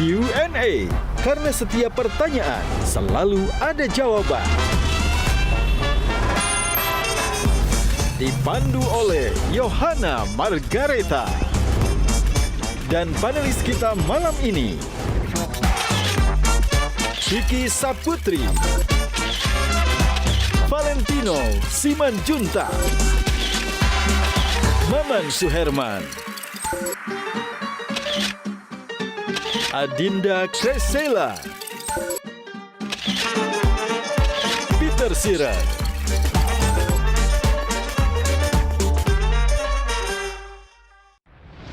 Q&A. Karena setiap pertanyaan selalu ada jawaban. Dipandu oleh Yohana Margareta. Dan panelis kita malam ini, Kiki Saputri, Valentino Simanjuntak, Maman Suherman, Adinda Kresela, Peter Sirer.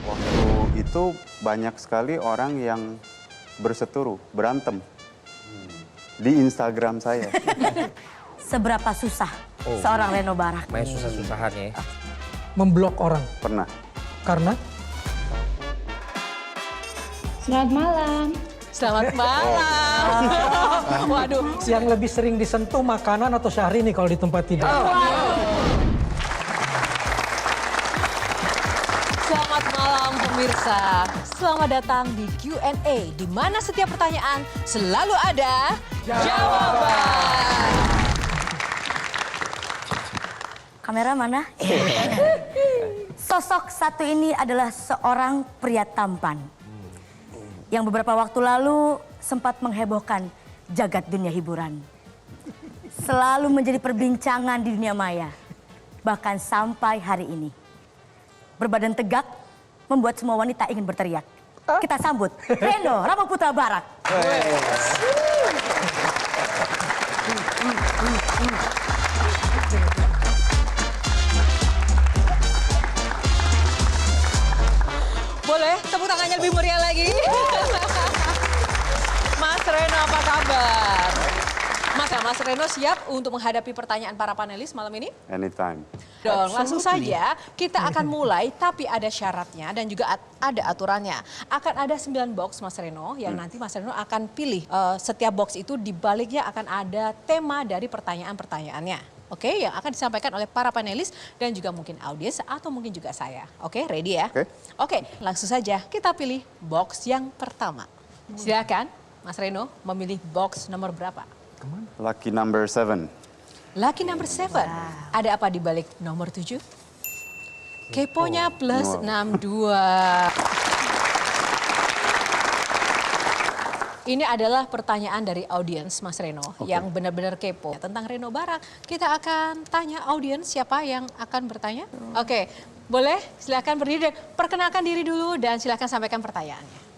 Waktu itu banyak sekali orang yang berseteru, berantem di Instagram saya. Seberapa susah seorang Reno Barak? Main susah-susahan ya. Memblok orang. Pernah. Karena Selamat malam. Selamat malam. Waduh. yang lebih sering disentuh makanan atau Syahrini kalau di tempat tidur. Selamat malam pemirsa. Selamat datang di Q&A, di mana setiap pertanyaan selalu ada jawaban. Kamera mana? Sosok satu ini adalah seorang pria tampan. Yang beberapa waktu lalu sempat menghebohkan jagat dunia hiburan. Selalu menjadi perbincangan di dunia maya. Bahkan sampai hari ini. Berbadan tegak membuat semua wanita ingin berteriak. Kita sambut Reno Ramaputra Barak. Boleh tepuk tangannya lebih meriah lagi? Mas Reno, apa kabar? Mas Reno siap untuk menghadapi pertanyaan para panelis malam ini? Anytime. Dong, langsung saja kita akan mulai, tapi ada syaratnya dan juga ada aturannya. Akan ada 9 box Mas Reno yang nanti Mas Reno akan pilih. Setiap box itu di baliknya akan ada tema dari pertanyaan-pertanyaannya. Oke, yang akan disampaikan oleh para panelis dan juga mungkin audiens atau mungkin juga saya. Oke, ready ya? Oke, langsung saja kita pilih box yang pertama. Silakan Mas Reno memilih box nomor berapa? Lucky number 7. Lucky number 7. Ada apa di balik nomor 7? Keponya plus 62. Ini adalah pertanyaan dari audiens Mas Reno yang benar-benar kepo tentang Reno Barak. Kita akan tanya audiens siapa yang akan bertanya. Oke, boleh silakan berdiri dan perkenalkan diri dulu dan silakan sampaikan pertanyaannya.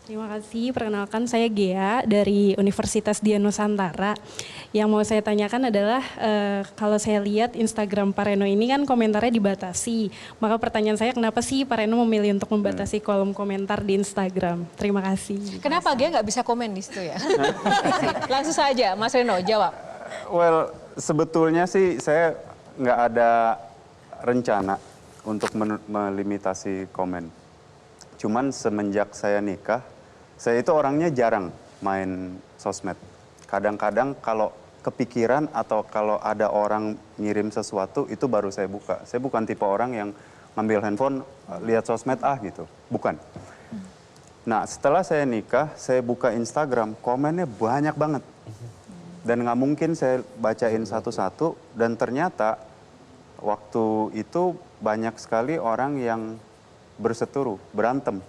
Terima kasih. Perkenalkan saya Gea dari Universitas Dian Nusantara. Yang mau saya tanyakan adalah kalau saya lihat Instagram Pak Reno ini kan komentarnya dibatasi. Maka pertanyaan saya kenapa sih Pak Reno memilih untuk membatasi kolom komentar di Instagram? Terima kasih. Kenapa Gea nggak bisa komen di situ ya? Langsung saja Mas Reno jawab. Well, sebetulnya sih saya nggak ada rencana untuk melimitasi komen. Cuman semenjak saya nikah, saya itu orangnya jarang main sosmed. Kadang-kadang kalau kepikiran atau kalau ada orang ngirim sesuatu itu baru saya buka. Saya bukan tipe orang yang ngambil handphone, lihat sosmed gitu. Bukan. Nah setelah saya nikah, saya buka Instagram, komennya banyak banget. Dan nggak mungkin saya bacain satu-satu. Dan ternyata waktu itu banyak sekali orang yang berseteru, berantem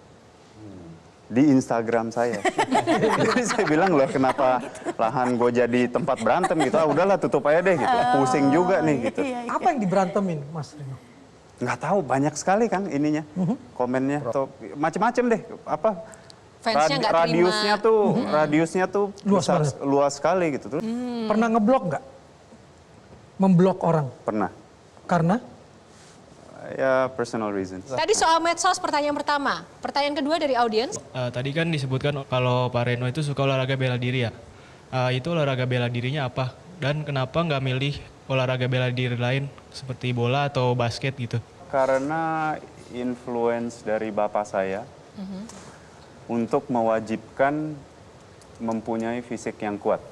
di Instagram saya. Jadi saya bilang loh kenapa lahan gue jadi tempat berantem gitu. Udahlah tutup aja deh gitu. Pusing juga nih gitu. apa yang diberantemin Mas Reno? Nggak tahu, banyak sekali kan ininya, komennya. Atau macem-macem deh. Apa? Fansnya nggak terima. Radiusnya tuh luas sekali gitu. Terus Pernah ngeblok nggak? Memblok orang. pernah. Karena Ya personal reasons. Tadi soal medsos pertanyaan pertama. Pertanyaan kedua dari audiens. Tadi kan disebutkan kalau Pak Reno itu suka olahraga bela diri ya. Itu olahraga bela dirinya apa? Dan kenapa nggak milih olahraga bela diri lain seperti bola atau basket gitu? Karena influence dari bapak saya untuk mewajibkan mempunyai fisik yang kuat.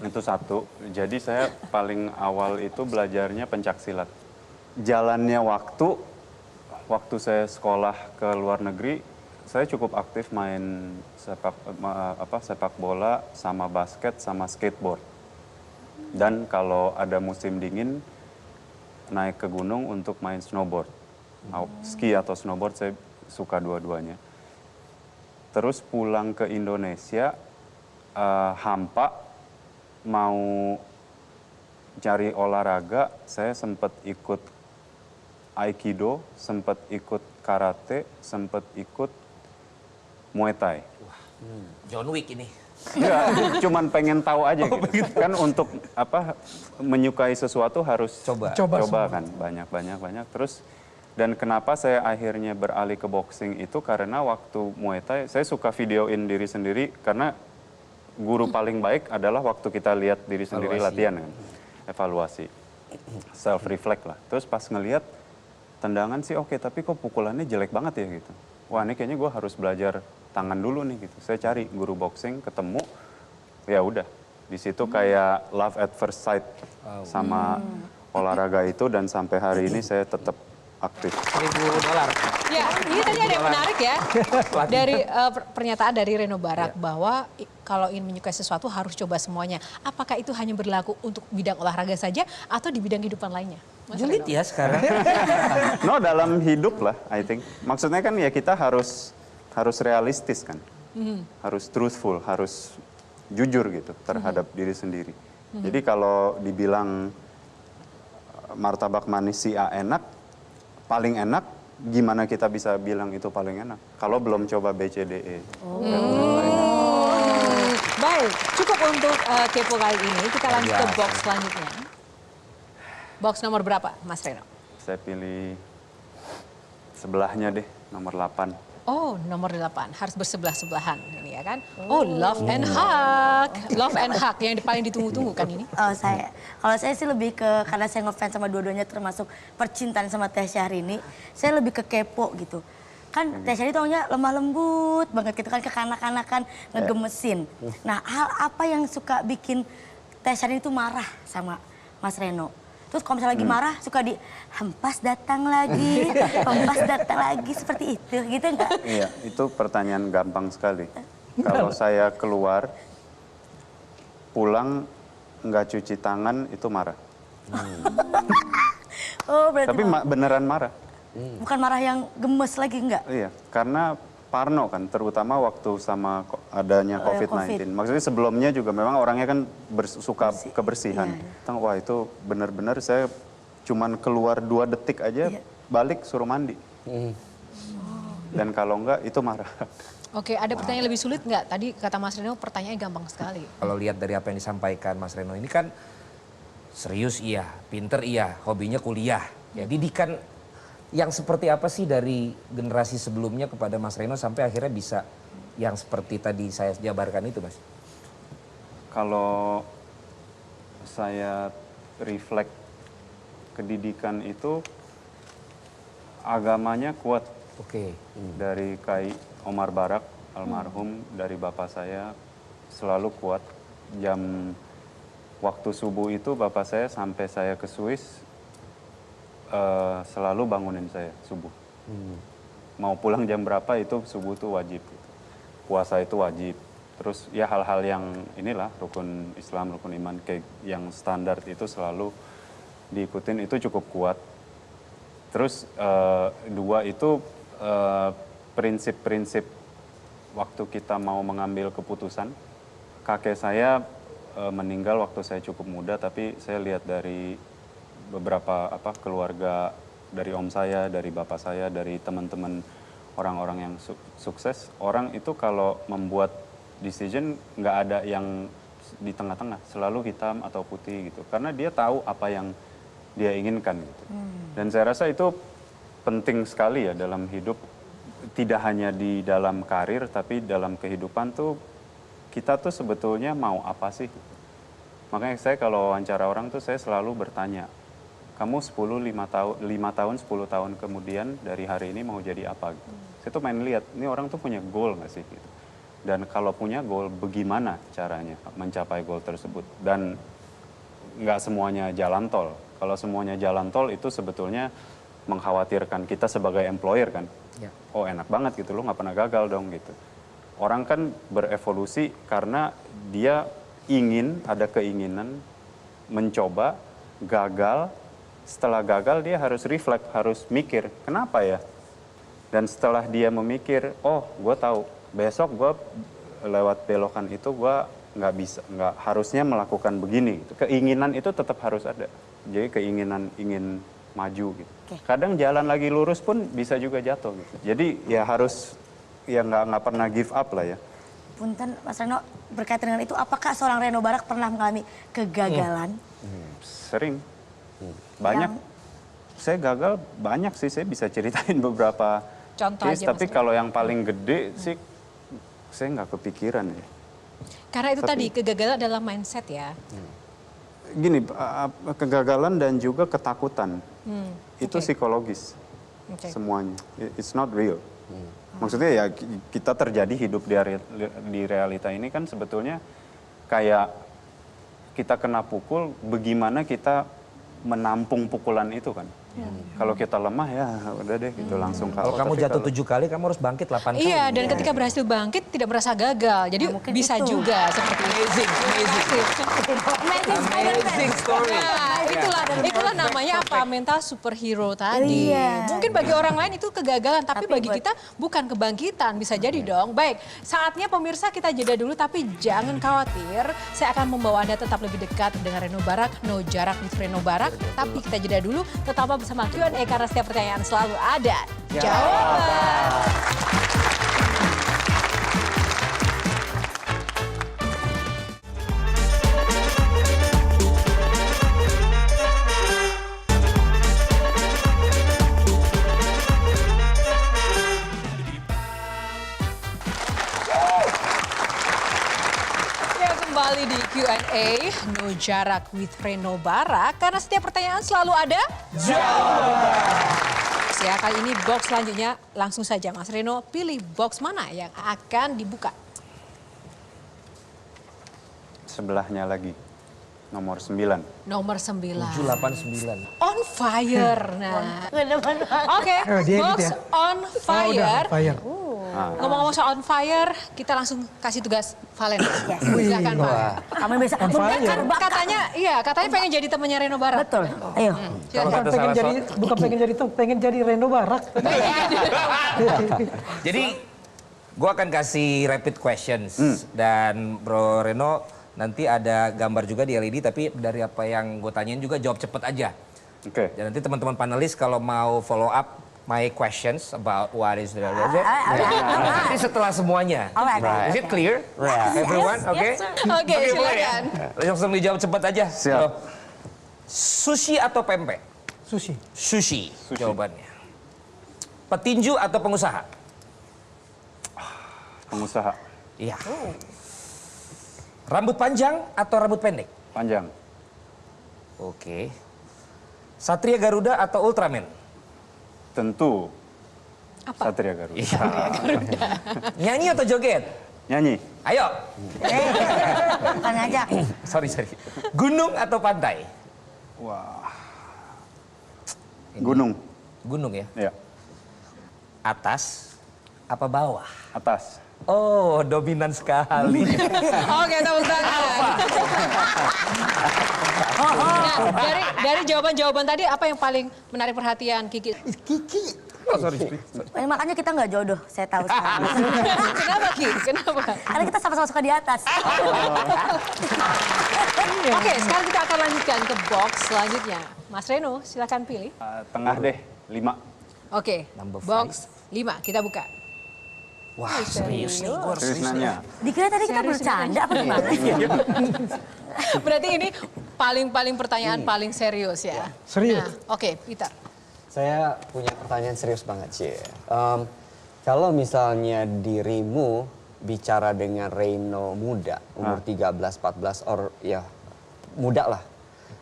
Itu satu. Jadi saya paling awal itu belajarnya pencaksilat. Jalannya waktu saya sekolah ke luar negeri, saya cukup aktif main sepak bola sama basket sama skateboard. Dan kalau ada musim dingin naik ke gunung untuk main snowboard. Mau ski atau snowboard saya suka dua-duanya. Terus pulang ke Indonesia hampa mau cari olahraga, saya sempat ikut Aikido, sempat ikut karate, sempat ikut Muay Thai. John Wick ini. Enggak, cuman pengen tahu aja gitu. Kan untuk menyukai sesuatu harus coba kan, banyak. Terus dan kenapa saya akhirnya beralih ke boxing itu karena waktu Muay Thai saya suka videoin diri sendiri karena guru paling baik adalah waktu kita lihat diri sendiri latihan kan. Evaluasi. Self reflect lah. Terus pas ngelihat tendangan sih oke, tapi kok pukulannya jelek banget ya gitu. Wah, ini kayaknya gue harus belajar tangan dulu nih gitu. Saya cari guru boxing, ketemu, ya udah. Di situ kayak love at first sight sama olahraga itu dan sampai hari ini saya tetap aktif. $1.000. Ya, ini tadi ada yang menarik ya dari pernyataan dari Reno Barak bahwa kalau ingin menyukai sesuatu harus coba semuanya. Apakah itu hanya berlaku untuk bidang olahraga saja atau di bidang kehidupan lainnya? Mas Julid Reno? ya sekarang. No, dalam hidup lah, I think. Maksudnya kan ya kita harus realistis kan. Harus truthful, harus jujur gitu terhadap diri sendiri. Jadi kalau dibilang martabak manis si A enak, paling enak, gimana kita bisa bilang itu paling enak? Kalau belum coba BCDE. Baik, cukup untuk kepo kali ini. Kita lanjut ke box selanjutnya. Box nomor berapa, Mas Reno? Saya pilih sebelahnya deh, nomor 8. Oh, nomor 8. Harus bersebelah-sebelahan ini ya kan? Oh, Love and Hug. Love and Hug yang paling ditunggu-tunggu kan ini? Kalau saya sih lebih ke, karena saya ngefans sama dua-duanya termasuk percintaan sama Teh Syahrini, saya lebih ke kepo gitu. Kan Teh Syahrini taunya lemah lembut banget gitu kan, kekanak-kanakan, ngegemesin. Nah, hal apa yang suka bikin Teh Syahrini itu marah sama Mas Reno? Terus kalau misalnya lagi marah suka di hempas datang lagi, seperti itu, gitu enggak? Iya, itu pertanyaan gampang sekali. Kalau saya keluar, pulang nggak cuci tangan itu marah. Oh, berarti Tapi beneran marah. bukan marah yang gemes lagi enggak? Iya, karena parno kan, terutama waktu sama adanya COVID-19. Maksudnya sebelumnya juga memang orangnya kan suka kebersihan. Wah, itu benar-benar saya cuman keluar 2 detik aja, balik suruh mandi. Dan kalau enggak, itu marah. Oke, ada pertanyaan lebih sulit nggak? Tadi kata Mas Reno pertanyaannya gampang sekali. Kalau lihat dari apa yang disampaikan Mas Reno ini kan serius iya, pinter iya, hobinya kuliah. Ya didikan yang seperti apa sih dari generasi sebelumnya kepada Mas Reno sampai akhirnya bisa yang seperti tadi saya jabarkan itu, Mas? Kalau saya reflect pendidikan itu agamanya kuat. Oke. Dari Kai Omar Barak almarhum, dari bapak saya selalu kuat. Jam waktu subuh itu bapak saya sampai saya ke Swiss selalu bangunin saya subuh. Mau pulang jam berapa itu subuh itu wajib. Puasa itu wajib. Terus ya hal-hal yang inilah rukun Islam, rukun iman kayak yang standar itu selalu diikutin, itu cukup kuat. Terus 2 itu prinsip-prinsip waktu kita mau mengambil keputusan. Kakek saya meninggal waktu saya cukup muda, tapi saya lihat dari beberapa keluarga, dari om saya, dari bapak saya, dari teman-teman orang-orang yang sukses, orang itu kalau membuat decision nggak ada yang di tengah-tengah, selalu hitam atau putih gitu, karena dia tahu apa yang dia inginkan gitu. Dan saya rasa itu penting sekali ya dalam hidup, tidak hanya di dalam karir tapi dalam kehidupan tuh kita tuh sebetulnya mau apa sih? Makanya saya kalau wawancara orang tuh saya selalu bertanya, kamu 5 tahun, 10 tahun kemudian dari hari ini mau jadi apa gitu. Saya tuh main lihat, ini orang tuh punya goal nggak sih gitu. Dan kalau punya goal, bagaimana caranya mencapai goal tersebut. Dan nggak semuanya jalan tol. Kalau semuanya jalan tol itu sebetulnya mengkhawatirkan kita sebagai employer kan. Ya. Oh enak banget gitu, lo nggak pernah gagal dong gitu. Orang kan berevolusi karena dia ada keinginan mencoba, gagal. Setelah gagal dia harus reflect, harus mikir, kenapa ya? Dan setelah dia memikir, oh gue tahu, besok gue lewat belokan itu gue nggak harusnya melakukan begini. Keinginan itu tetap harus ada. Jadi keinginan ingin maju gitu. Kadang jalan lagi lurus pun bisa juga jatuh gitu. Jadi ya harus ya nggak pernah give up lah ya. Punten Mas Reno, berkaitan dengan itu apakah seorang Reno Barak pernah mengalami kegagalan? Sering. Banyak. Saya gagal banyak sih, saya bisa ceritain beberapa Contoh case, aja, tapi Mas kalau yang paling gede sih saya nggak kepikiran ya. Karena itu tadi kegagalan adalah mindset ya. Gini, kegagalan dan juga ketakutan itu oke. psikologis Oke. semuanya. It's not real. Maksudnya ya kita terjadi hidup di realita ini kan sebetulnya kayak kita kena pukul, bagaimana kita menampung pukulan itu kan. Kalau kita lemah ya udah deh gitu langsung Kalau KO. kamu Tapi jatuh kalau- 7 kali, kamu harus bangkit 8 kali. Iya, dan ketika berhasil bangkit tidak merasa gagal. Jadi mungkin bisa itu. juga seperti itu. Amazing, amazing story. Nah, itulah namanya apa? Mental superhero tadi. Iya. Mungkin bagi orang lain itu kegagalan, tapi bagi buat- kita bukan kebangkitan. Bisa jadi dong. Baik, saatnya pemirsa kita jeda dulu, tapi jangan khawatir. Saya akan membawa Anda tetap lebih dekat dengan Reno Barak, No Jarak with Reno Barak. Tapi kita jeda dulu, tetaplah bersama Q&A karena setiap pertanyaan selalu ada jawaban. Ya, kembali di Q&A No Jarak with Reno Barak karena setiap pertanyaan selalu ada ya. Kali ini box selanjutnya langsung saja Mas Reno pilih box mana yang akan dibuka. Sebelahnya lagi, nomor 9. Nomor 9. 789. On fire. Nah, oke, Oh, dia box gitu ya? on Oh, udah fire. fire. Ngomong-ngomong soal on fire, kita langsung kasih tugas Valen. Silakan Pak. Kamu bisa On fire. Kan katanya pengen jadi temannya Reno Barak. Betul. Ayo. Silakan. Bukan pengen jadi Reno Barak. Jadi gue akan kasih rapid questions dan Bro Reno nanti ada gambar juga di LED, tapi dari apa yang gue tanyain juga jawab cepet aja. Oke. Dan nanti teman-teman panelis kalau mau follow up my questions about what is nanti setelah semuanya. Alright. Is it clear? Everyone, oke? Oke, Boleh ya? silakan. Langsung dijawab cepat aja. Siap. Bro. Sushi atau pempek? Sushi. Sushi. Jawabannya. Petinju atau pengusaha? Pengusaha. Iya. Rambut panjang atau rambut pendek? Panjang. Oke. Satria Garuda atau Ultraman? Tentu Apa? Satria Garuda. Iya. Nyanyi atau joget? Nyanyi. Ayo. Bukan ngajak. Sorry. Gunung atau pantai? Wah. Gunung. Gunung ya. Ya. Atas apa bawah? Atas. Oh, dominan sekali. Oke, tepuk tangan. Nah, dari jawaban-jawaban tadi apa yang paling menarik perhatian Kiki? Oh, sorry. Makanya kita nggak jodoh, saya tahu sekarang. Kenapa Ki? Kenapa? Karena kita sama-sama suka di atas. Oke, sekarang kita akan lanjutkan ke box selanjutnya. Mas Reno, silakan pilih. Tengah deh, 5. Oke, Number box 5 kita buka. Wah, serius nih. Gue harus Serius nanya. Dikira tadi kita bercanda apa gimana? Berarti ini paling pertanyaan paling serius ya. Serius. Nah, oke, Peter. Saya punya pertanyaan serius banget sih. Kalau misalnya dirimu bicara dengan Reno muda, umur 13-14, or ya muda lah.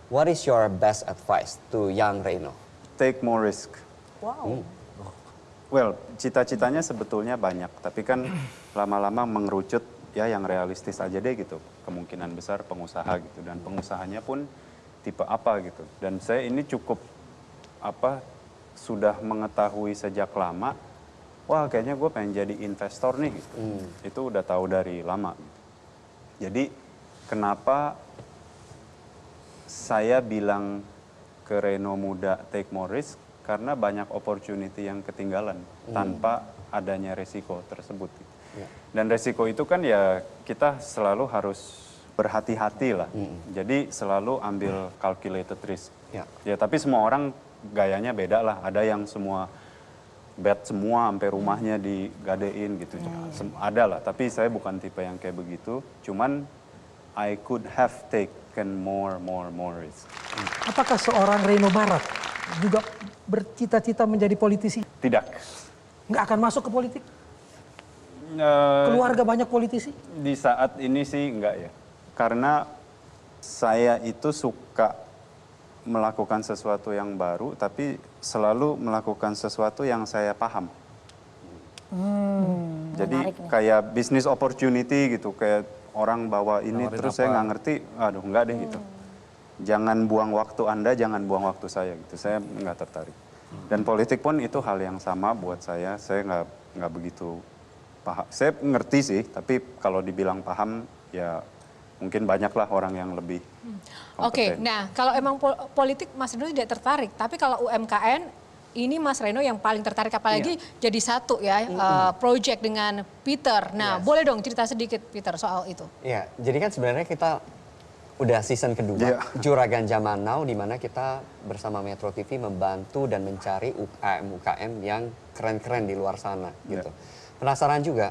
What is your best advice to young Reno? Take more risk. Wow. Well, cita-citanya sebetulnya banyak, tapi kan lama-lama mengerucut ya yang realistis aja deh gitu. Kemungkinan besar pengusaha gitu, dan pengusahanya pun tipe apa gitu. Dan saya ini cukup sudah mengetahui sejak lama, wah kayaknya gue pengen jadi investor nih. Gitu. Itu udah tahu dari lama. Jadi kenapa saya bilang ke Reno Muda take more risk? Karena banyak opportunity yang ketinggalan tanpa adanya resiko tersebut. Dan resiko itu kan ya kita selalu harus berhati-hati lah. Jadi selalu ambil calculated risk. Ya tapi semua orang gayanya beda lah. Ada yang semua bet semua sampai rumahnya digadein gitu. Ada lah, tapi saya bukan tipe yang kayak begitu. Cuman I could have taken more risk. Apakah seorang Reno Barat juga bercita-cita menjadi politisi? Tidak. Nggak akan masuk ke politik? Keluarga banyak politisi? Di saat ini sih enggak ya. Karena saya itu suka melakukan sesuatu yang baru, tapi selalu melakukan sesuatu yang saya paham. Jadi kayak business opportunity gitu, kayak orang bawa ini terus saya nggak ngerti, aduh enggak deh gitu. Jangan buang waktu Anda, jangan buang waktu saya gitu. Saya nggak tertarik. Dan politik pun itu hal yang sama buat saya nggak begitu paham. Saya ngerti sih, tapi kalau dibilang paham ya mungkin banyaklah orang yang lebih Oke, nah kalau emang politik Mas Reno tidak tertarik, tapi kalau UMKM ini Mas Reno yang paling tertarik, apalagi jadi satu ya project dengan Peter. Nah, boleh dong cerita sedikit Peter soal itu. Iya, jadi kan sebenarnya kita udah season kedua Juragan Zaman Now, di mana kita bersama Metro TV membantu dan mencari UKM yang keren-keren di luar sana gitu. Penasaran juga.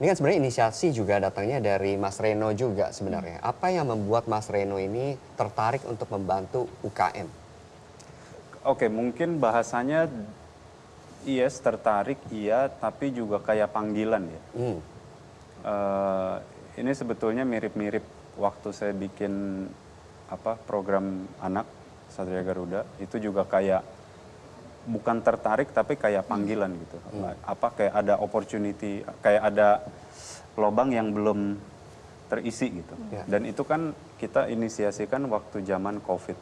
Ini kan sebenarnya inisiasi juga datangnya dari Mas Reno juga sebenarnya. Apa yang membuat Mas Reno ini tertarik untuk membantu UKM? Oke, mungkin bahasanya yes, tertarik iya, tapi juga kayak panggilan ya. Ini sebetulnya mirip-mirip waktu saya bikin program anak Satria Garuda, itu juga kayak bukan tertarik tapi kayak panggilan gitu. Kayak ada opportunity, kayak ada lobang yang belum terisi gitu. Dan itu kan kita inisiasikan waktu zaman COVID.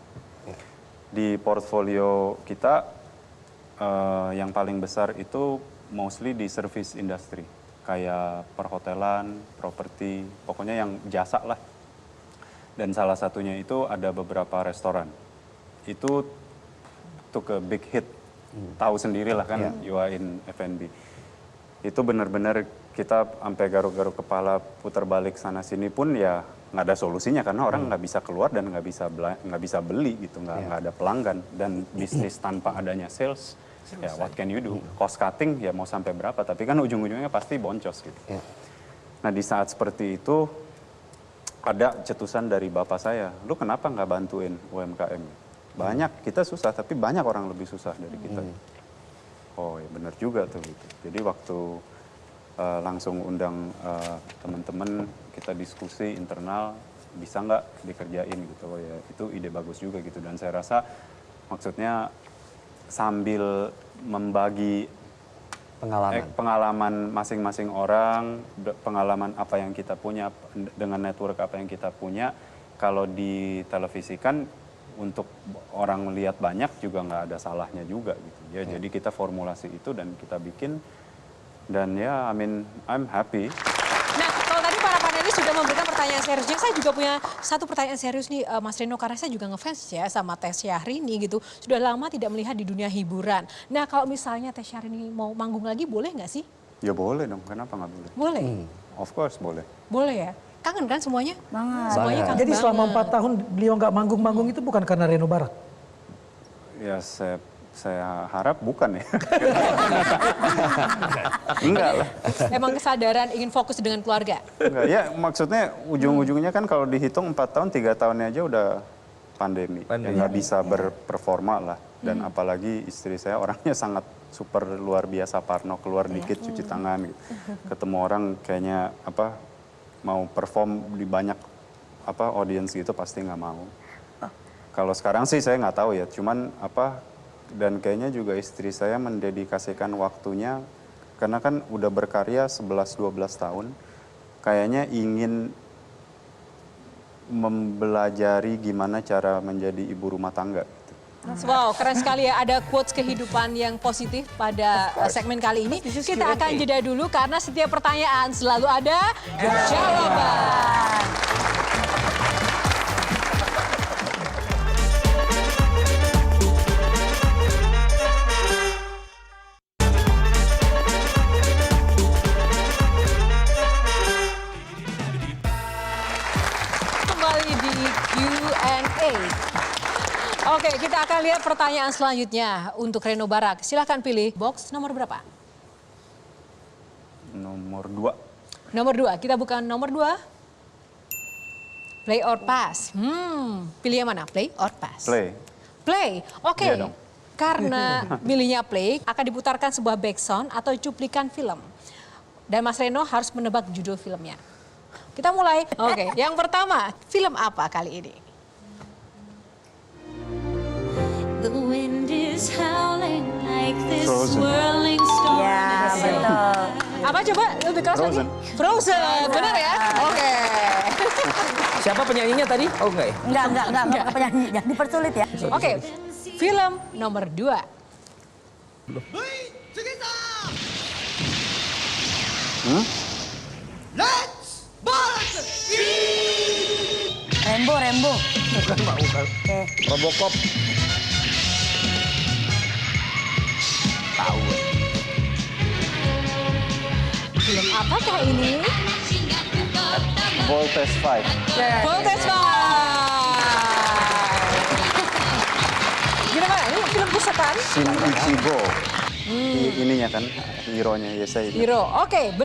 Di portfolio kita yang paling besar itu mostly di service industry, kayak perhotelan, properti, pokoknya yang jasa lah. Dan salah satunya itu ada beberapa restoran. Itu ke big hit. Tahu sendirilah kan, you are in F&B. Itu benar-benar kita sampai garuk-garuk kepala putar balik sana sini pun ya nggak ada solusinya karena orang nggak bisa keluar dan nggak bisa beli gitu, nggak ada pelanggan, dan bisnis tanpa adanya sales ya what can you do? Cost cutting ya mau sampai berapa, tapi kan ujung-ujungnya pasti boncos gitu. Nah di saat seperti itu ada cetusan dari bapak saya, lu kenapa nggak bantuin UMKM? Banyak, kita susah, tapi banyak orang lebih susah dari kita. Oh ya benar juga tuh gitu. Jadi waktu langsung undang teman-teman, kita diskusi internal, bisa nggak dikerjain gitu. Oh ya itu ide bagus juga gitu. Dan saya rasa maksudnya sambil membagi pengalaman masing-masing orang, pengalaman apa yang kita punya, dengan network apa yang kita punya, kalau ditelevisikan, untuk orang melihat banyak juga nggak ada salahnya juga gitu ya. Jadi kita formulasi itu dan kita bikin, dan ya I'm happy. Nah kalau tadi para panelis sudah memberikan pertanyaan seriusnya, saya juga punya satu pertanyaan serius nih Mas Reno, karena saya juga ngefans ya sama Teh Syahrini gitu. Sudah lama tidak melihat di dunia hiburan. Nah kalau misalnya Teh Syahrini mau manggung lagi boleh nggak sih? Ya boleh dong, kenapa nggak boleh? Boleh? Of course boleh. Boleh ya? Kangen kan semuanya? Banget. Semuanya kangen Jadi selama 4 tahun beliau nggak manggung-manggung itu bukan karena Reno Barat? Ya saya harap bukan ya. Enggak lah. Emang kesadaran ingin fokus dengan keluarga? Enggak, ya maksudnya ujung-ujungnya kan kalau dihitung 4 tahun, 3 tahunnya aja udah pandemi. Ya nggak bisa berperforma lah. Dan apalagi istri saya orangnya sangat super luar biasa parno, keluar dikit cuci tangan gitu. Ketemu orang kayaknya mau perform di banyak audiens gitu pasti nggak mau. Kalau sekarang sih saya nggak tahu ya, cuman dan kayaknya juga istri saya mendedikasikan waktunya, karena kan udah berkarya 11-12 tahun, kayaknya ingin mempelajari gimana cara menjadi ibu rumah tangga gitu. Wow, keren sekali ya. Ada quotes kehidupan yang positif pada segmen kali ini. Kita akan jeda dulu karena setiap pertanyaan selalu ada jawaban. Kembali di Q&A. Oke, kita akan lihat pertanyaan selanjutnya untuk Reno Barak. Silahkan pilih box nomor berapa? Nomor 2. Nomor 2, kita buka nomor 2. Play or pass? Pilih yang mana? Play or pass? Play. Play, oke. Iya dong. Karena milihnya play, akan diputarkan sebuah backsound atau cuplikan film. Dan Mas Reno harus menebak judul filmnya. Kita mulai. Oke, yang pertama, film apa kali ini? The wind is howling like this Frozen. swirling storm. Ya, betul. Apa coba lebih keras Frozen. lagi? Frozen, benar ya? Oke. Siapa penyanyinya tadi? Oh enggak ya? Enggak penyanyi, jangan dipersulit ya. Oke, film nomor 2. Rembo. Bukan Pak, bukan. Oke. Robocop. Tahu. Film apakah ini? Voltes 5. Voltes 5. Gimana? Ini film pusaran? Shin Ichigo. Ininya kan, hero-nya Yesai. Hero. Oke.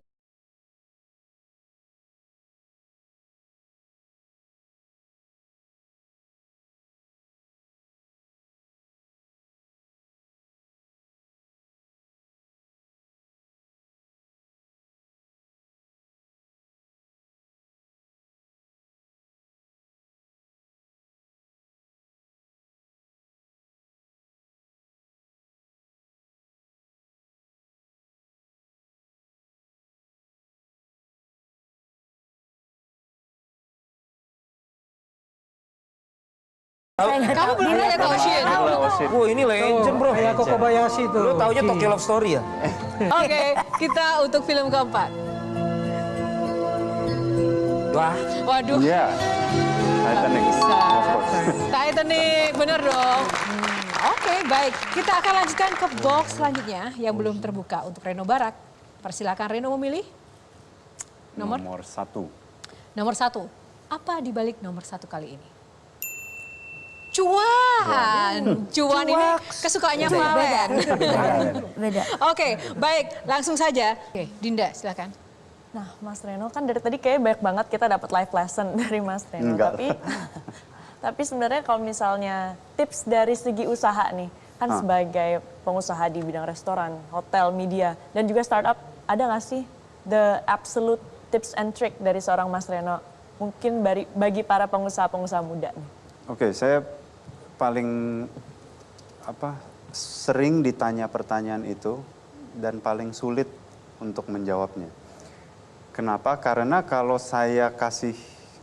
Kamu benar ya tahu Shin? Wah ini legend bro. Hayako Kobayashi tuh. Lu taunya Tokyo Love Story ya? Oke, kita untuk film keempat. Wah. Waduh. Iya. Titanic. Bisa. Of course. Titanic, bener dong. Oke, baik. Kita akan lanjutkan ke box selanjutnya yang belum terbuka untuk Reno Barak. Persilakan Reno memilih. Nomor 1. Nomor 1. Apa di balik nomor 1 kali ini? Cuan. Cuan ini kesukaannya Valen. Beda. Oke, baik. Langsung saja. Oke, Dinda silakan. Nah, Mas Reno kan dari tadi kayak banyak banget kita dapat live lesson dari Mas Reno. Enggak. Tapi sebenarnya kalau misalnya tips dari segi usaha nih, kan sebagai pengusaha di bidang restoran, hotel, media, dan juga startup, ada nggak sih the absolute tips and trick dari seorang Mas Reno? Mungkin bagi para pengusaha-pengusaha muda nih. Oke, saya paling sering ditanya pertanyaan itu dan paling sulit untuk menjawabnya. Kenapa? Karena kalau saya kasih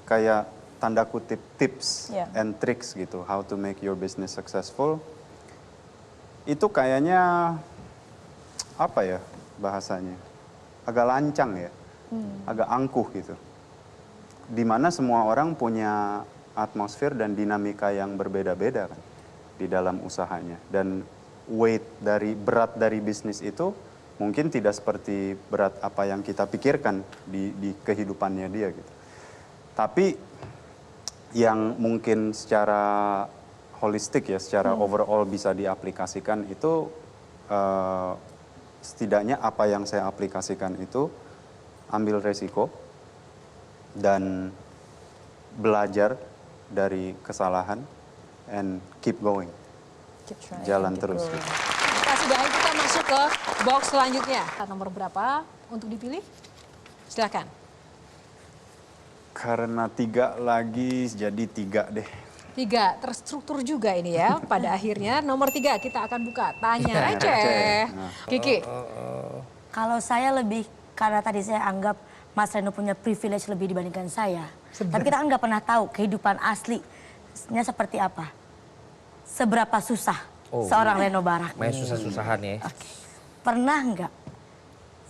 kayak tanda kutip tips and tricks gitu, how to make your business successful, itu kayaknya apa ya bahasanya? Agak lancang ya, agak angkuh gitu. Dimana semua orang punya atmosfer dan dinamika yang berbeda-beda kan di dalam usahanya, dan berat dari bisnis itu mungkin tidak seperti berat apa yang kita pikirkan di kehidupannya dia gitu. Tapi yang mungkin secara holistik ya, secara overall bisa diaplikasikan itu setidaknya apa yang saya aplikasikan itu ambil resiko dan belajar dari kesalahan and keep going. Jalan terus. Kita sudah kita masuk ke box selanjutnya. Nomor berapa untuk dipilih? Silakan. Karena 3 lagi jadi 3 deh. 3, terstruktur juga ini ya. Pada akhirnya nomor 3 kita akan buka. Tanya aja. Kiki. Kalau saya lebih, karena tadi saya anggap Mas Reno punya privilege lebih dibandingkan saya. Tapi kita kan nggak pernah tahu kehidupan aslinya seperti apa. seberapa susah seorang Reno Barak. Main susah-susahan ya. Oke. Pernah nggak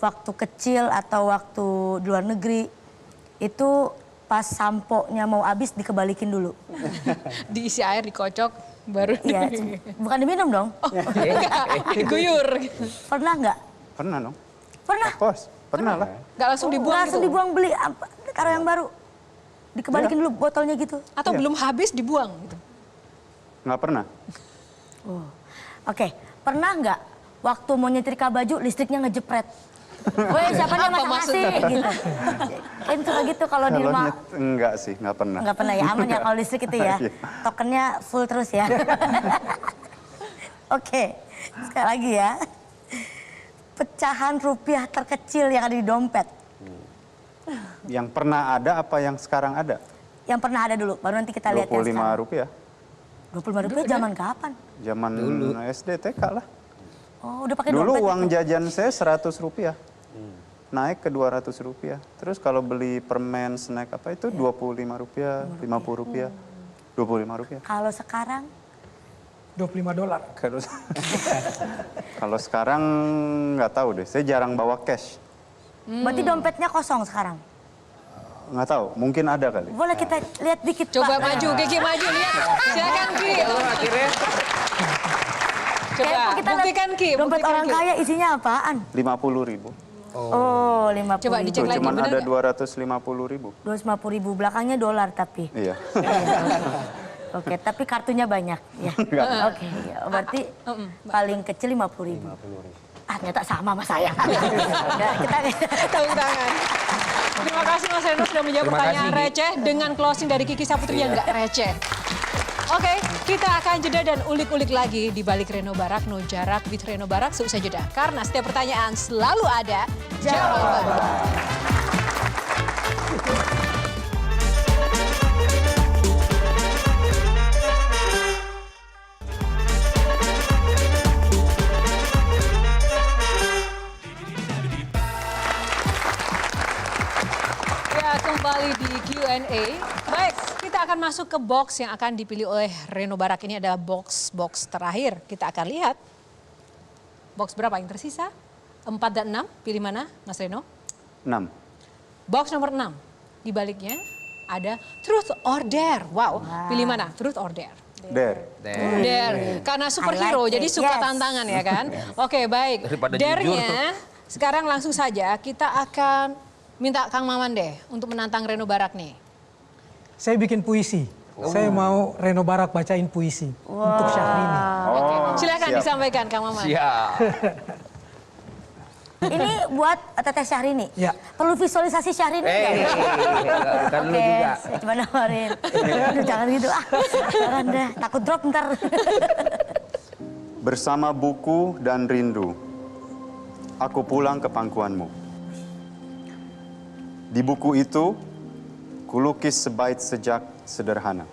waktu kecil atau waktu di luar negeri itu pas sampo-nya mau habis dikebalikin dulu? Diisi air, dikocok, baru Iya, bukan diminum dong. enggak, diguyur. Pernah nggak? Pernah dong. Pernah. Of course, pernah lah. Nggak langsung dibuang Langsung gitu? dibuang beli taruh yang baru. Dikebalikin dulu botolnya gitu. Atau belum habis dibuang gitu? Nggak pernah. Oh. Oke, pernah nggak waktu mau nyetrika baju listriknya ngejepret? Woi, siapa nih masak nasi gitu. Kan suka gitu kalau di rumah. Enggak sih, nggak pernah. Nggak pernah ya, aman ya kalau listrik itu ya. Iya. Tokennya full terus ya. Oke, sekali lagi ya. Pecahan rupiah terkecil yang ada di dompet. Yang pernah ada apa yang sekarang ada? Yang pernah ada dulu, baru nanti kita lihat yang sekarang. Rp25. 25 rupiah zaman kapan? Zaman SD TK lah. Oh, udah pakai Dulu dompet. uang itu? jajan saya Rp100. Naik ke Rp200. Terus kalau beli permen snack apa itu Rp25, Rp50, Rp25. Kalau sekarang $25. Kalau sekarang nggak tahu deh, saya jarang bawa cash. berarti dompetnya kosong sekarang. Nggak tahu, mungkin ada kali. Boleh kita lihat dikit, Coba Pak? maju, Kiki maju, lihat. Silakan Ki. Akhirnya Coba, Kita lihat buktikan Ki. Dompet buktikan, orang Ki. kaya isinya apaan? Rp50.000. Oh, 50. Coba dicek lagi, Cuman bener ada nggak? Rp250.000. 250.000, belakangnya dolar tapi. Iya. Oke, tapi kartunya banyak ya. Enggak. Oke, ya, berarti paling kecil 50.000. Ah, ternyata sama sama saya. Ya, kita Tepuk tangan. Terima kasih Mas Reno sudah menjawab Terima pertanyaan kasih, Ki. receh dengan closing dari Kiki Saputri yang nggak receh. Oke, kita akan jeda dan ulik-ulik lagi di balik Reno Barak, No Jarak with Reno Barak seusai jeda. Karena setiap pertanyaan selalu ada jawaban. Ya, kembali di Q&A. Baik, kita akan masuk ke box yang akan dipilih oleh Reno Barak. Ini adalah box terakhir. Kita akan lihat box berapa yang tersisa. 4 dan 6, pilih mana Mas Reno? 6. Box nomor 6. Di baliknya ada Truth or Dare. Wow, pilih mana? Truth or Dare? Dare. Dare. Karena superhero, I like jadi it. suka Yes. tantangan ya kan? Oke, baik. Daripada Dare-nya sekarang langsung saja kita akan minta Kang Maman deh untuk menantang Reno Barak nih. Saya bikin puisi. Saya mau Reno Barak bacain puisi untuk Syahrini. Oke, silakan siap. disampaikan Kang Maman. siap. Ini buat Teteh Syahrini. Ya. Perlu visualisasi Syahrini nggak? Kan lu Oke, juga. saya coba nawarin. Aduh, jangan gitu ah. Jangan deh, takut drop ntar. Bersama buku dan rindu, aku pulang ke pangkuanmu. Di buku itu, kulukis sebait sejak sederhana.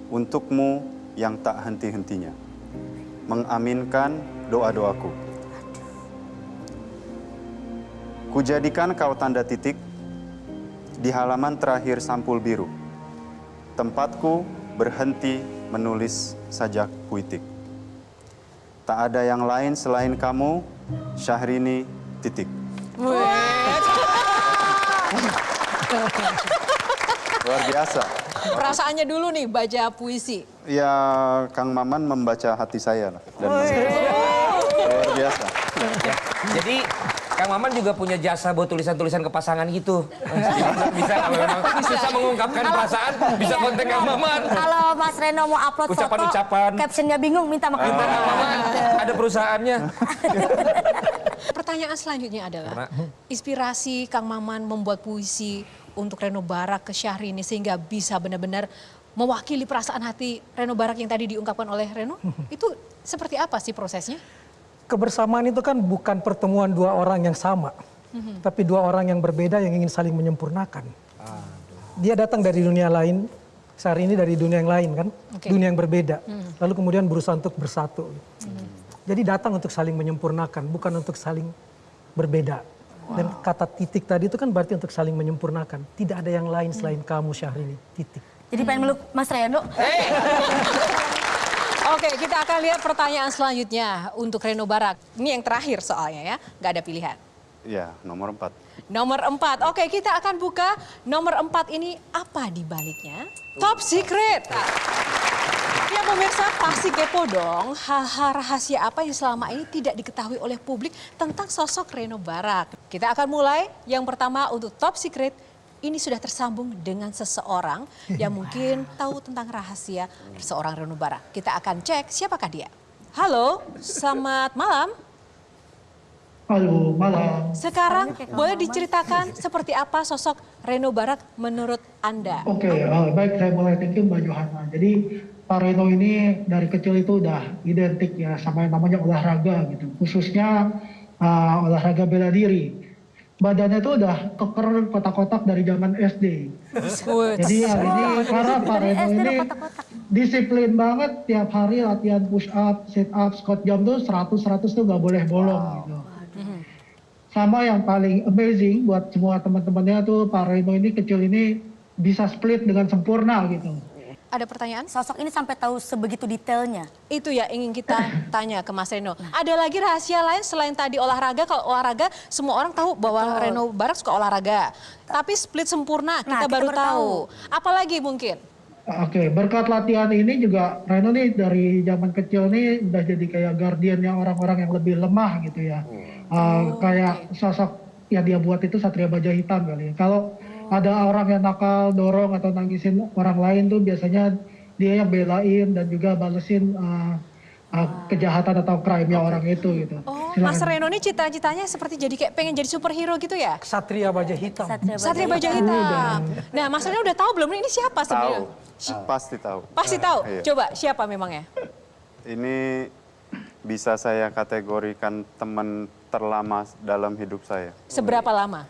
Untukmu yang tak henti-hentinya, mengaminkan doa-doaku. Kujadikan kau tanda titik di halaman terakhir sampul biru. Tempatku berhenti menulis sajak puitik. Tak ada yang lain selain kamu, Syahrini, titik. Luar biasa. Perasaannya dulu nih baca puisi. Ya, Kang Maman membaca hati saya lah. Dan luar biasa. Ya, jadi Kang Maman juga punya jasa buat tulisan-tulisan ke pasangan gitu. Bisa kalau memang susah mengungkapkan perasaan, bisa kontak Kang Maman. Kalau Mas Reno mau upload Ucapan-ucapan. foto, captionnya bingung, minta sama Kang Minta Kang Maman. Maman, ada perusahaannya. Pertanyaan selanjutnya adalah, inspirasi Kang Maman membuat puisi untuk Reno Barak ke Syahrini sehingga bisa benar-benar mewakili perasaan hati Reno Barak yang tadi diungkapkan oleh Reno, itu seperti apa sih prosesnya? Kebersamaan itu kan bukan pertemuan dua orang yang sama, tapi dua orang yang berbeda yang ingin saling menyempurnakan. Dia datang dari dunia lain, Syahrini dari dunia yang lain kan, dunia yang berbeda. Lalu kemudian berusaha untuk bersatu. Jadi datang untuk saling menyempurnakan, bukan untuk saling berbeda. Dan kata titik tadi itu kan berarti untuk saling menyempurnakan. Tidak ada yang lain selain kamu Syahrini, titik. Jadi pengen meluk Mas Reno. Oke, kita akan lihat pertanyaan selanjutnya untuk Reno Barak. Ini yang terakhir soalnya ya, nggak ada pilihan. Ya, nomor 4. Nomor 4, oke kita akan buka nomor 4 ini apa di baliknya? Top secret. Ya pemirsa pasti kepo dong hal-hal rahasia apa yang selama ini tidak diketahui oleh publik tentang sosok Reno Barak. Kita akan mulai yang pertama untuk top secret. Ini sudah tersambung dengan seseorang yang mungkin tahu tentang rahasia seorang Reno Barak. Kita akan cek siapakah dia. Halo, selamat malam. Halo, malam. Sekarang boleh diceritakan seperti apa sosok Reno Barak menurut Anda? Oke, baik saya mulai thank you Mbak Johanna. Jadi Pak Reno ini dari kecil itu udah identik ya sama yang namanya olahraga gitu. Khususnya olahraga bela diri. Badannya itu udah keker kotak-kotak dari zaman SD. Jadi hal ini karena Pak Reno ini disiplin banget tiap hari latihan push up, sit up, squat jump tuh 100 tuh nggak boleh bolong gitu. Sama yang paling amazing buat semua teman-temannya tuh Pak Reno ini kecil ini bisa split dengan sempurna gitu. Ada pertanyaan? Sosok ini sampai tahu sebegitu detailnya. Itu ya ingin kita tanya ke Mas Reno. Ada lagi rahasia lain selain tadi olahraga? Kalau olahraga semua orang tahu bahwa Reno Barak suka olahraga. Tapi split sempurna kita baru tahu. Apalagi mungkin? Oke, berkat latihan ini juga Reno nih dari zaman kecil nih udah jadi kayak guardiannya orang-orang yang lebih lemah gitu ya. Kayak sosok yang dia buat itu Satria Baja Hitam kali ya. Kalau ada orang yang nakal, dorong atau nangisin orang lain tuh biasanya dia yang belain dan juga balesin kejahatan atau crime-nya orang itu gitu. Oh, Mas Reno ini cita-citanya seperti jadi kayak pengen jadi superhero gitu ya? Satria Baja Hitam. Satria Baja Hitam. Nah, Mas Reno udah tahu belum ini siapa sebenarnya? Pasti tahu. Pasti tahu. Iya. Coba siapa memangnya? Ini bisa saya kategorikan teman terlama dalam hidup saya. Seberapa lama?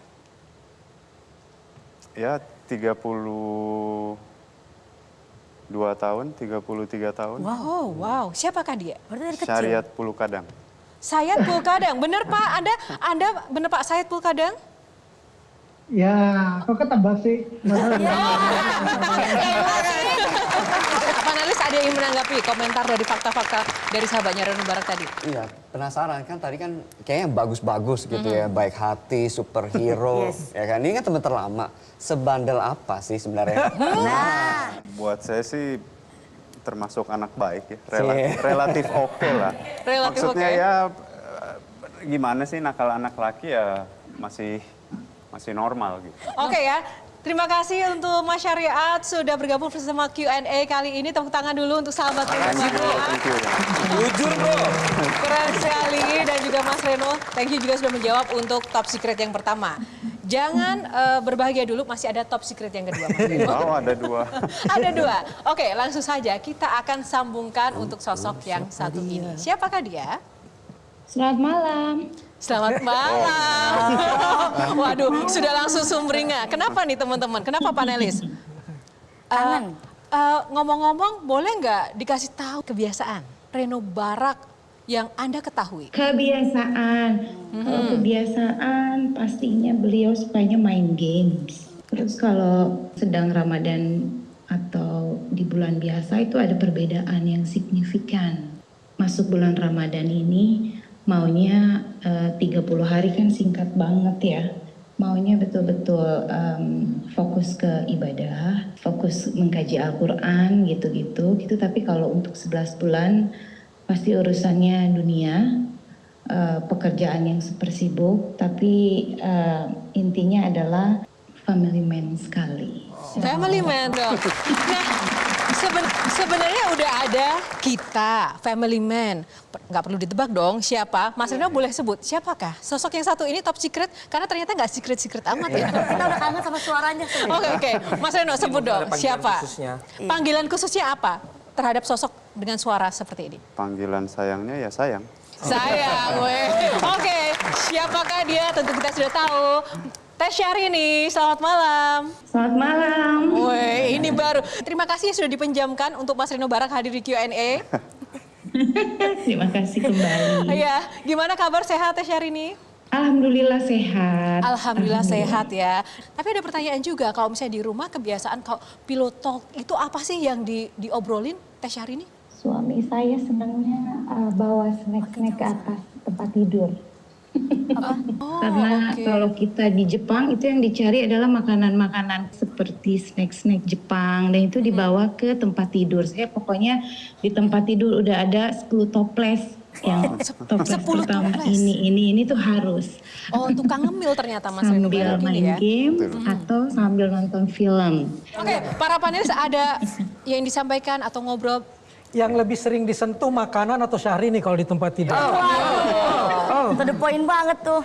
Ya 32 tahun, 33 tahun. Wow. Siapakah dia? Syariat Pulukadang. Sayat Pulkadang, bener Pak? Anda bener Pak Sayat Pulkadang? Ya, kok ketebak sih? Panelis ada yang menanggapi komentar dari fakta-fakta dari sahabatnya Reno Barak tadi? Iya, penasaran kan tadi kan kayaknya bagus-bagus gitu ya, baik hati, superhero, ya kan? Ini kan teman terlama. Sebandel apa sih sebenarnya? Buat saya sih termasuk anak baik ya, relatif oke lah. Relatif Maksudnya oke. ya gimana sih nakal anak laki ya masih normal gitu. Oke ya, terima kasih untuk Mas Syariat sudah bergabung bersama Q&A kali ini. Tepuk tangan dulu untuk sahabat Reno Barak. Jujur bro. Keren sekali dan juga Mas Reno, thank you juga sudah menjawab untuk top secret yang pertama. Jangan berbahagia dulu, masih ada top secret yang kedua Mas Reno. Oh ada 2. Ada 2. Oke, langsung saja kita akan sambungkan untuk sosok yang satu ini. Siapakah dia? Selamat malam. Selamat malam. Waduh, sudah langsung sumringah. Kenapa nih teman-teman? Kenapa panelis? Ngomong-ngomong, boleh nggak dikasih tahu kebiasaan Reno Barak yang Anda ketahui? Kebiasaan. Kalau kebiasaan pastinya beliau sukanya main games. Terus kalau sedang Ramadan atau di bulan biasa itu ada perbedaan yang signifikan. Masuk bulan Ramadan ini maunya 30 hari kan singkat banget ya. Maunya betul-betul fokus ke ibadah, fokus mengkaji Al-Quran gitu-gitu. Tapi kalau untuk 11 bulan pasti urusannya dunia, pekerjaan yang super sibuk. Tapi intinya adalah family man sekali. Family man dong. Nah, sebenarnya udah ada kita, family man. Nggak perlu ditebak dong siapa. Mas Reno boleh sebut siapakah sosok yang satu ini top secret? Karena ternyata nggak secret amat ya. Kita udah kangen sama suaranya. Oke. Mas Reno sebut dong siapa? Khususnya. Panggilan khususnya apa terhadap sosok dengan suara seperti ini? Panggilan sayangnya ya sayang. Sayang, weh. Oke, siapakah dia? Tentu kita sudah tahu. Teh Syahrini, selamat malam. Selamat malam. Weh, ini baru. Terima kasih sudah dipenjamkan untuk Mas Reno Barak hadir di Q&A. Terima kasih kembali. Iya, gimana kabar, sehat Teh Syahrini? Alhamdulillah sehat. Alhamdulillah sehat ya. Tapi ada pertanyaan juga, kalau misalnya di rumah kebiasaan kalau pillow talk itu apa sih yang diobrolin Teh Syahrini? Suami saya senangnya bawa snack-snack ke atas tempat tidur. Karena kalau kita di Jepang itu yang dicari adalah makanan-makanan seperti snack-snack Jepang dan itu dibawa ke tempat tidur. Saya pokoknya di tempat tidur udah ada 10 toples yang toples pertama ini tuh harus. Oh, tukang ngemil ternyata Mas Reno sambil Barak main ini ya. game atau sambil nonton film. Oke, para panelis ada yang disampaikan atau ngobrol? Yang lebih sering disentuh makanan atau Syahrini kalau di tempat tidur? To the point banget tuh.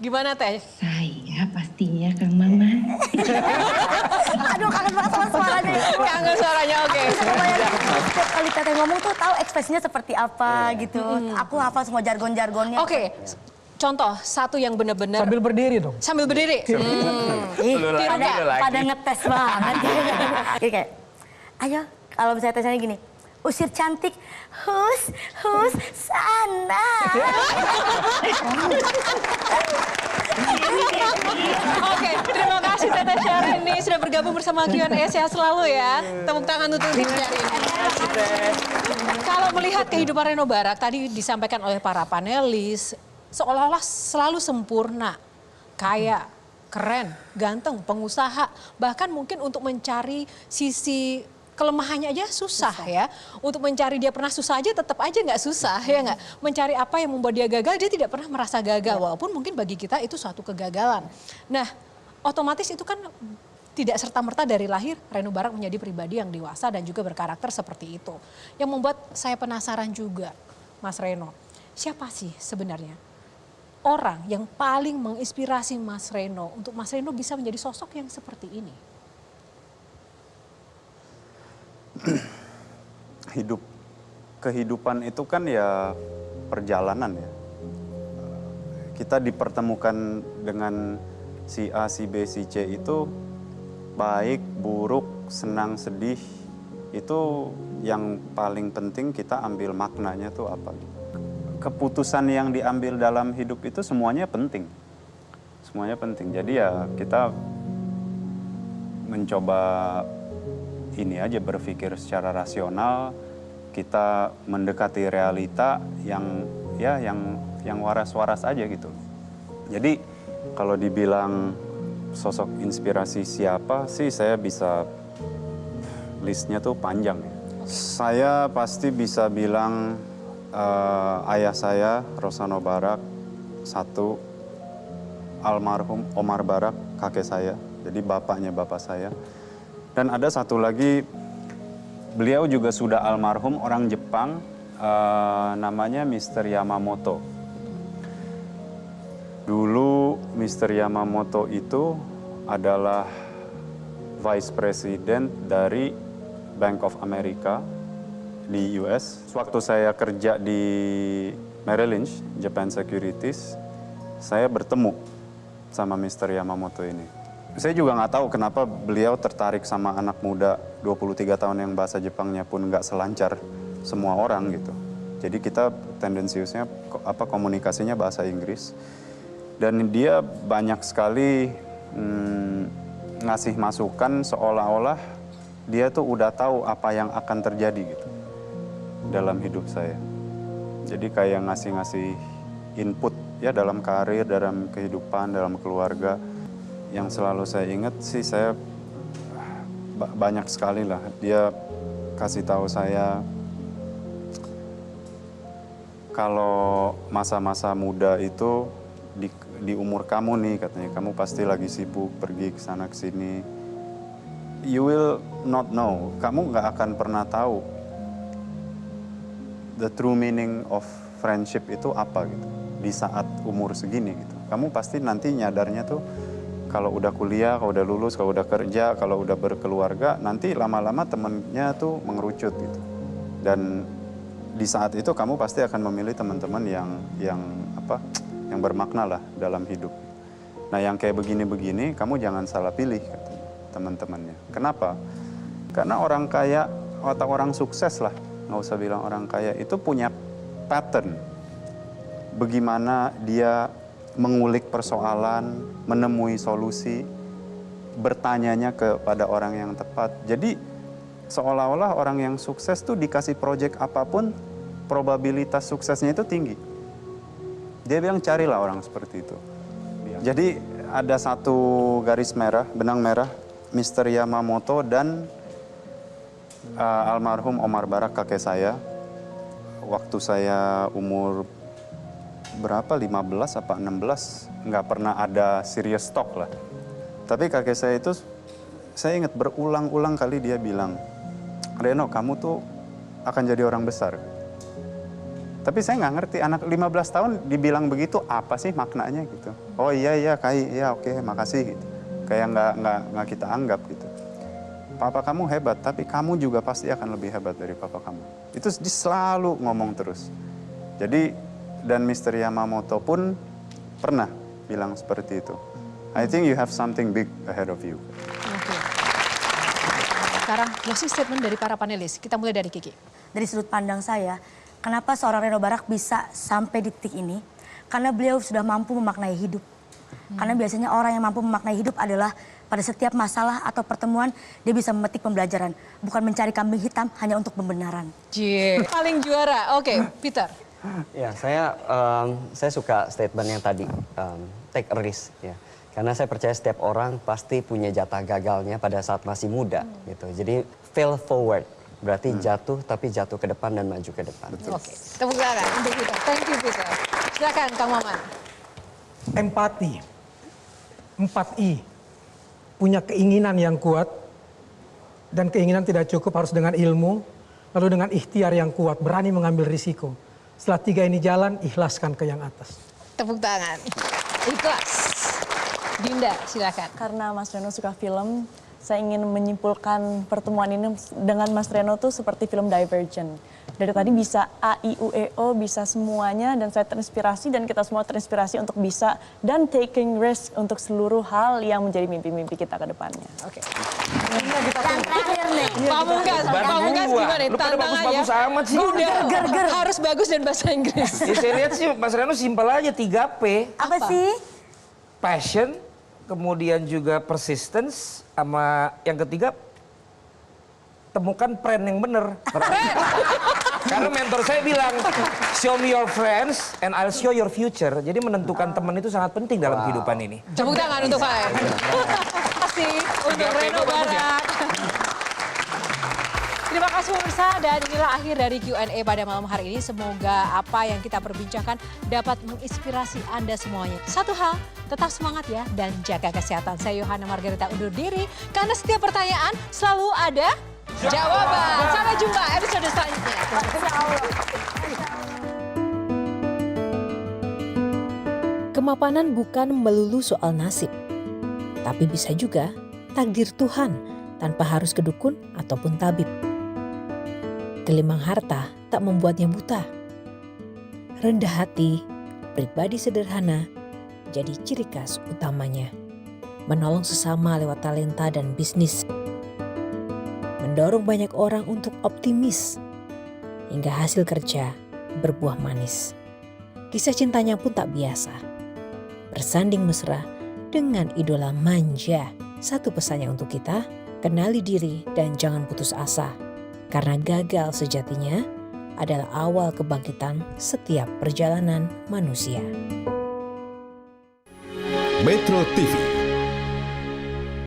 Gimana Teh? Saya pastinya Kang Maman. Aduh, kangen banget sama suaranya. Kangen suaranya, oke. Setiap kali Teteh ngomong tuh tahu ekspresinya seperti apa gitu. Aku hafal semua jargon-jargonnya. Oke, contoh satu yang benar-benar Sambil berdiri dong. sambil berdiri. Ih, Tirunya. pada ngetes banget. Jadi kayak, ayo kalau misalnya tesnya gini, usir cantik, hus, sana. Oke, terima kasih Teteh Syahrini sudah bergabung bersama Q&A. Sehat selalu ya. Tepuk tangan untuk Syahrini. Kalau melihat kehidupan Reno Barak tadi disampaikan oleh para panelis, seolah-olah selalu sempurna, kaya, keren, ganteng, pengusaha, bahkan mungkin untuk mencari sisi kelemahannya aja susah ya. Untuk mencari dia pernah susah aja tetap aja nggak susah ya nggak. Mencari apa yang membuat dia gagal dia tidak pernah merasa gagal walaupun mungkin bagi kita itu suatu kegagalan. Nah otomatis itu kan tidak serta-merta dari lahir Reno Barak menjadi pribadi yang dewasa dan juga berkarakter seperti itu. Yang membuat saya penasaran juga Mas Reno, siapa sih sebenarnya orang yang paling menginspirasi Mas Reno untuk Mas Reno bisa menjadi sosok yang seperti ini? Kehidupan itu kan ya perjalanan ya. Kita dipertemukan dengan si A, si B, si C itu baik, buruk, senang, sedih. Itu yang paling penting kita ambil maknanya tuh apa. Keputusan yang diambil dalam hidup itu semuanya penting. Semuanya penting. Jadi ya kita mencoba ini aja berpikir secara rasional, kita mendekati realita yang waras-waras aja gitu. Jadi kalau dibilang sosok inspirasi siapa sih, saya bisa listnya tuh panjang ya. Saya pasti bisa bilang ayah saya Rosano Barak, satu, almarhum Omar Barak kakek saya, jadi bapaknya bapak saya. Dan ada satu lagi, beliau juga sudah almarhum, orang Jepang, namanya Mr. Yamamoto. Dulu Mr. Yamamoto itu adalah Vice President dari Bank of America di US. Waktu saya kerja di Merrill Lynch, Japan Securities, saya bertemu sama Mr. Yamamoto ini. Saya juga nggak tahu kenapa beliau tertarik sama anak muda 23 tahun yang bahasa Jepangnya pun nggak selancar semua orang gitu. Jadi kita tendensiusnya komunikasinya bahasa Inggris. Dan dia banyak sekali ngasih masukan seolah-olah dia tuh udah tahu apa yang akan terjadi gitu dalam hidup saya. Jadi kayak ngasih input ya dalam karir, dalam kehidupan, dalam keluarga. Yang selalu saya ingat sih, saya banyak sekali lah. Dia kasih tahu saya kalau masa-masa muda itu di umur kamu nih, katanya kamu pasti lagi sibuk pergi ke sana ke sini. You will not know, kamu nggak akan pernah tahu the true meaning of friendship itu apa gitu di saat umur segini gitu. Kamu pasti nanti nyadarnya tuh kalau udah kuliah, kalau udah lulus, kalau udah kerja, kalau udah berkeluarga, nanti lama-lama temennya tuh mengerucut gitu. Dan di saat itu kamu pasti akan memilih teman-teman yang bermakna lah dalam hidup. Nah yang kayak begini-begini, kamu jangan salah pilih katanya teman-temannya. Kenapa? Karena orang kaya atau orang sukses lah, nggak usah bilang orang kaya, itu punya pattern. Bagaimana dia mengulik persoalan, menemui solusi, bertanyanya kepada orang yang tepat. Jadi seolah-olah orang yang sukses tuh dikasih proyek apapun, probabilitas suksesnya itu tinggi. Dia bilang carilah orang seperti itu. Jadi ada satu garis merah, benang merah, Mr. Yamamoto dan almarhum Omar Barak, kakek saya. Waktu saya umur berapa, 15 apa 16, nggak pernah ada serious talk lah. Tapi kakek saya itu, saya ingat berulang-ulang kali dia bilang, Reno, kamu tuh akan jadi orang besar. Tapi saya nggak ngerti, anak 15 tahun dibilang begitu, apa sih maknanya gitu. Oh iya, Kai, iya oke, makasih gitu. Kayak nggak kita anggap gitu. Papa kamu hebat, tapi kamu juga pasti akan lebih hebat dari papa kamu. Itu dia selalu ngomong terus. Jadi, dan Mr. Yamamoto pun pernah bilang seperti itu. I think you have something big ahead of you. Oke. Sekarang closing statement dari para panelis. Kita mulai dari Kiki. Dari sudut pandang saya, kenapa seorang Reno Barak bisa sampai di titik ini? Karena beliau sudah mampu memaknai hidup. Karena biasanya orang yang mampu memaknai hidup adalah pada setiap masalah atau pertemuan dia bisa memetik pembelajaran. Bukan mencari kambing hitam hanya untuk pembenaran. Paling juara. Oke, Peter. Ya, saya suka statement yang tadi, take a risk ya. Karena saya percaya setiap orang pasti punya jatah gagalnya pada saat masih muda gitu. Jadi fail forward, berarti jatuh tapi jatuh ke depan dan maju ke depan. Oke, tepuk tangan untuk Peter. Thank you Peter. Silakan Kang Maman. Empati, 4I, punya keinginan yang kuat, dan keinginan tidak cukup, harus dengan ilmu, lalu dengan ikhtiar yang kuat, berani mengambil risiko. Setelah 3 ini jalan, ikhlaskan ke yang atas. Tepuk tangan. Ikhlas. Dinda, silakan. Karena Mas Reno suka film, saya ingin menyimpulkan pertemuan ini dengan Mas Reno tuh seperti film Divergent. Dari tadi bisa A, I, U, E, O, bisa semuanya, dan saya terinspirasi dan kita semua terinspirasi untuk bisa dan taking risk untuk seluruh hal yang menjadi mimpi-mimpi kita ke depannya. Oke. Terakhir nih. Pamungkas gimana? Lu pada bagus-bagus amat sih. Udah, harus bagus dan bahasa Inggris. Ya, saya lihat sih Mas Reno simpel aja, 3P. Apa sih? Passion, kemudian juga persistence, sama yang ketiga temukan friend yang bener. Karena mentor saya bilang, show me your friends and I'll show your future. Jadi menentukan teman itu sangat penting dalam kehidupan ini. Tepuk tangan untuk saya. Terima kasih untuk Reno Barak. Terima kasih pemirsa, dan inilah akhir dari Q&A pada malam hari ini. Semoga apa yang kita perbincangkan dapat menginspirasi Anda semuanya. Satu hal, tetap semangat ya dan jaga kesehatan. Saya Yohana Margarita undur diri, karena setiap pertanyaan selalu ada jawaban. Sampai jumpa episode selanjutnya. Kemapanan bukan melulu soal nasib, tapi bisa juga takdir Tuhan tanpa harus ke dukun ataupun tabib. Gelimang harta tak membuatnya buta. Rendah hati, pribadi sederhana, jadi ciri khas utamanya. Menolong sesama lewat talenta dan bisnis. Mendorong banyak orang untuk optimis, hingga hasil kerja berbuah manis. Kisah cintanya pun tak biasa. Bersanding mesra dengan idola manja. Satu pesannya untuk kita, kenali diri dan jangan putus asa. Karena gagal sejatinya adalah awal kebangkitan setiap perjalanan manusia. Metro TV